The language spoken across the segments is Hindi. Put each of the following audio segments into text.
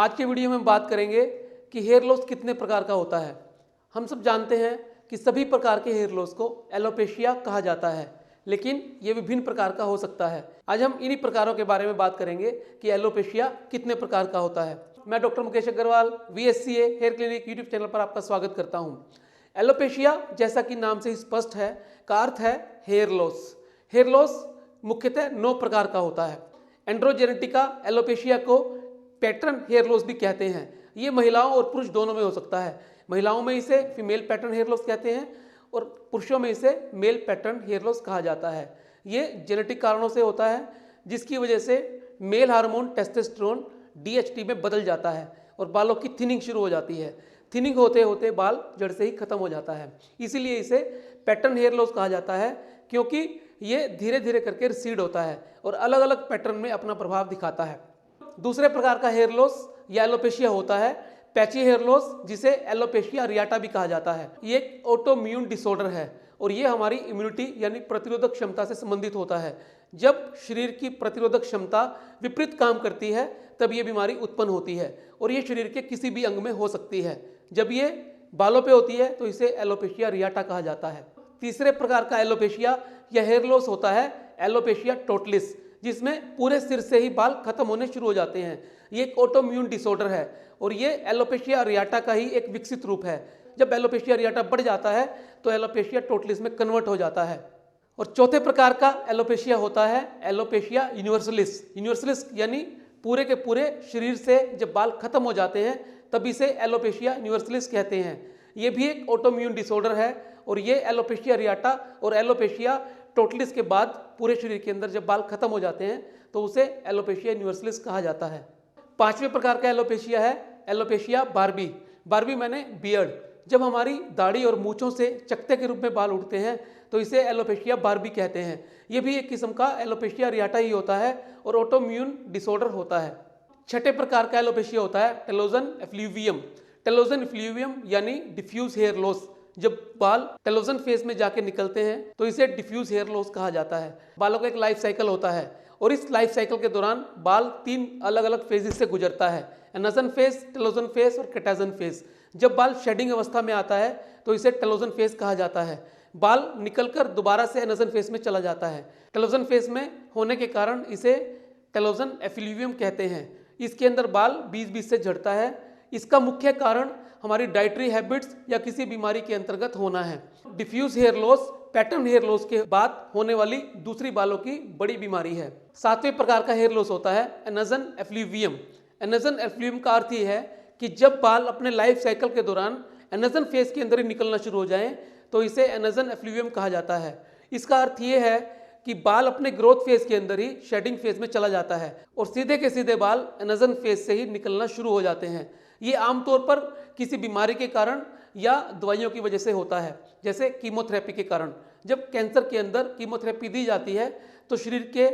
आज के वीडियो में हम बात करेंगे कि हेयर लॉस कितने प्रकार का होता है। हम सब जानते हैं कि सभी प्रकार के हेयर लॉस को एलोपेशिया कहा जाता है, लेकिन ये विभिन्न प्रकार का हो सकता है। आज हम इन्हीं प्रकारों के बारे में बात करेंगे कि एलोपेशिया कितने प्रकार का होता है। मैं doctor Mukesh Agrawal VSCA hair clinic YouTube channel पर आपका स्वागत करता हूँ। एलोपेशिया जैसा कि नाम से स्पष्ट है का अर्थ है हेयर लॉस। हेयर लॉस मुख्यतः 9 प्रकार का होता है। एंड्रोजेनेटिका एलोपेशिया को पैटर्न हेयर लॉस भी कहते हैं। ये महिलाओं और पुरुष दोनों में हो सकता है। महिलाओं में इसे फीमेल पैटर्न हेयर लॉस कहते हैं और पुरुषों में इसे मेल पैटर्न हेयर लॉस कहा जाता है। ये जेनेटिक कारणों से होता है, जिसकी वजह से मेल हार्मोन टेस्टोस्टेरोन DHT में बदल जाता है और बालों की थिनिंग शुरू हो जाती है। थिनिंग होते होते बाल जड़ से ही खत्म हो जाता है। इसीलिए इसे पैटर्न हेयर लॉस कहा जाता है, क्योंकि ये धीरे धीरे करके रिसीड होता है और अलग अलग पैटर्न में अपना प्रभाव दिखाता है। दूसरे प्रकार का हेयर लॉस या एलोपेशिया होता है पैची हेयर लॉस, जिसे एलोपेशिया अरियाटा भी कहा जाता है। ये एक ऑटोइम्यून डिसऑर्डर है और ये हमारी इम्यूनिटी यानी प्रतिरोधक क्षमता से संबंधित होता है। जब शरीर की प्रतिरोधक क्षमता विपरीत काम करती है तब ये बीमारी उत्पन्न होती है और ये शरीर के किसी भी अंग में हो सकती है। जब ये बालों पे होती है तो इसे एलोपेशिया अरियाटा कहा जाता है। तीसरे प्रकार का एलोपेशिया या हेयर लॉस होता है एलोपेशिया टोटलिस, जिसमें पूरे सिर से ही बाल खत्म होने शुरू हो जाते हैं। ये एक ऑटोइम्यून डिसऑर्डर है और ये एलोपेशिया अरियाटा का ही एक विकसित रूप है। जब एलोपेशिया अरियाटा बढ़ जाता है तो एलोपेशिया टोटलिस में कन्वर्ट हो जाता है। और चौथे प्रकार का एलोपेशिया होता है एलोपेशिया यूनिवर्सलिस। यूनिवर्सलिस यानी पूरे के पूरे शरीर से जब बाल खत्म हो जाते हैं तब इसे एलोपेशिया यूनिवर्सलिस कहते हैं। ये भी एक ऑटोइम्यून डिसऑर्डर है और ये एलोपेशिया अरियाटा और एलोपेशिया टोटलिस के बाद पूरे शरीर के अंदर जब बाल खत्म हो जाते हैं तो उसे एलोपेशिया यूनिवर्सलिस कहा जाता है। पांचवें प्रकार का एलोपेशिया है एलोपेशिया बार्बी। बार्बी माने बियर्ड। जब हमारी दाढ़ी और मूंछों से चकते के रूप में बाल उठते हैं तो इसे एलोपेशिया बार्बी कहते हैं। यह भी एक किस्म का एलोपेशिया अरियाटा ही होता है और ऑटोइम्यून डिसऑर्डर होता है। छठे प्रकार का एलोपेशिया होता है टेलोजन एफ्लूवियम। टेलोजन एफ्लूवियम यानी डिफ्यूज हेयर लॉस। जब बाल टेलोजन फेज में जाके निकलते हैं तो इसे डिफ्यूज हेयर लॉस कहा जाता है। बालों का एक लाइफ साइकिल होता है और इस लाइफ साइकिल के दौरान बाल 3 अलग अलग फेजेस से गुजरता है, एनाजन फेज, टेलोजन फेज और कैटाजन फेज। जब बाल शेडिंग अवस्था में आता है तो इसे टेलोजन फेज कहा जाता है। बाल निकलकर दोबारा से एनाजन फेज में चला जाता है। टेलोजन फेज में होने के कारण इसे टेलोजन एफ्लूवियम कहते हैं। इसके अंदर बाल बीच बीच से झड़ता है। इसका मुख्य कारण हमारी डाइटरी हैबिट्स या किसी बीमारी के अंतर्गत होना है। Diffuse hair loss pattern hair loss के बाद होने वाली दूसरी बालों की बड़ी बीमारी है। सातवें प्रकार का हेयर लॉस होता है एनाजन एफ्लूवियम। एनाजन एफ्लूवियम का अर्थ यह है कि जब बाल अपने लाइफ साइकिल के दौरान एनाजन फेज के अंदर ही निकलना शुरू हो जाएं तो इसे एनाजन एफ्लूवियम कहा जाता है। इसका अर्थ यह है कि बाल अपने ग्रोथ फेज के अंदर ही शेडिंग फेज में चला जाता है और सीधे के सीधे बाल एनाजन फेज से ही निकलना शुरू हो जाते हैं। ये आमतौर पर किसी बीमारी के कारण या दवाइयों की वजह से होता है, जैसे कीमोथेरेपी के कारण। जब कैंसर के अंदर कीमोथेरेपी दी जाती है तो शरीर के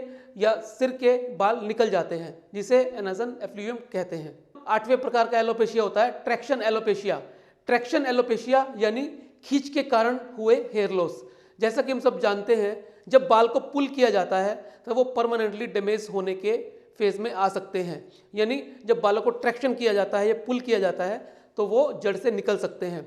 या सिर के बाल निकल जाते हैं, जिसे एनाजन एफ्लूवियम कहते हैं। आठवें प्रकार का एलोपेशिया होता है ट्रैक्शन एलोपेशिया। ट्रैक्शन एलोपेशिया यानी खींच के कारण हुए हेयर लॉस। जैसा कि हम सब जानते हैं, जब बाल को पुल किया जाता है तो वो परमानेंटली डैमेज होने के फेज में आ सकते हैं। यानी जब बालों को ट्रैक्शन किया जाता है या पुल किया जाता है तो वो जड़ से निकल सकते हैं।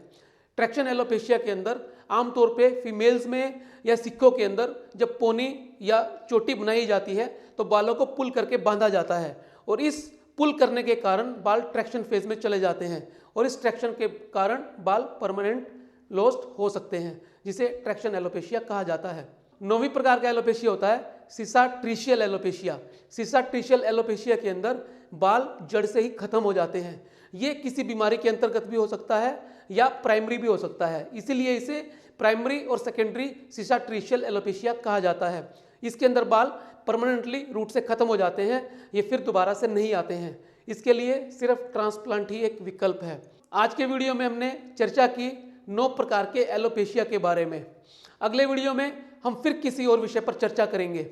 ट्रैक्शन एलोपेशिया के अंदर आमतौर पे फीमेल्स में या सिक्कों के अंदर जब पोनी या चोटी बनाई जाती है तो बालों को पुल करके बांधा जाता है और इस पुल करने के कारण बाल ट्रैक्शन फेज में चले जाते हैं और इस ट्रैक्शन के कारण बाल परमानेंट लॉस्ट हो सकते हैं, जिसे ट्रैक्शन एलोपेशिया कहा जाता है। 9वीं प्रकार का एलोपेशिया होता है सिसाट्रिशियल एलोपेशिया। सिसाट्रिशियल एलोपेशिया के अंदर बाल जड़ से ही खत्म हो जाते हैं। ये किसी बीमारी के अंतर्गत भी हो सकता है या प्राइमरी भी हो सकता है, इसीलिए इसे प्राइमरी और सेकेंडरी सिसाट्रिशियल एलोपेशिया कहा जाता है। इसके अंदर बाल परमानेंटली रूट से खत्म हो जाते हैं, ये फिर दोबारा से नहीं आते हैं। इसके लिए सिर्फ ट्रांसप्लांट ही एक विकल्प है। आज के वीडियो में हमने चर्चा की 9 प्रकार के एलोपेशिया के बारे में। अगले वीडियो में हम फिर किसी और विषय पर चर्चा करेंगे।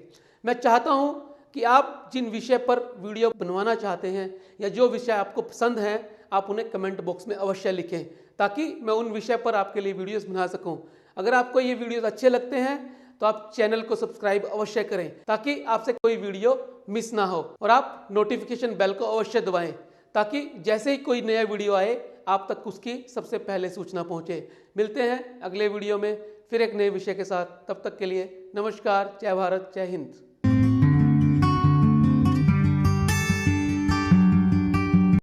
मैं चाहता हूं कि आप जिन विषय पर वीडियो बनवाना चाहते हैं या जो विषय आपको पसंद हैं, आप उन्हें कमेंट बॉक्स में अवश्य लिखें, ताकि मैं उन विषय पर आपके लिए वीडियोस बना सकूं। अगर आपको ये वीडियोस अच्छे लगते हैं तो आप चैनल को सब्सक्राइब अवश्य करें, ताकि आपसे कोई वीडियो मिस ना हो, और आप नोटिफिकेशन बेल को अवश्य दबाएं, ताकि जैसे ही कोई नया वीडियो आए आप तक उसकी सबसे पहले सूचना पहुंचे। मिलते हैं अगले वीडियो में फिर एक नए विषय के साथ। तब तक के लिए नमस्कार, जय भारत, जय हिंद।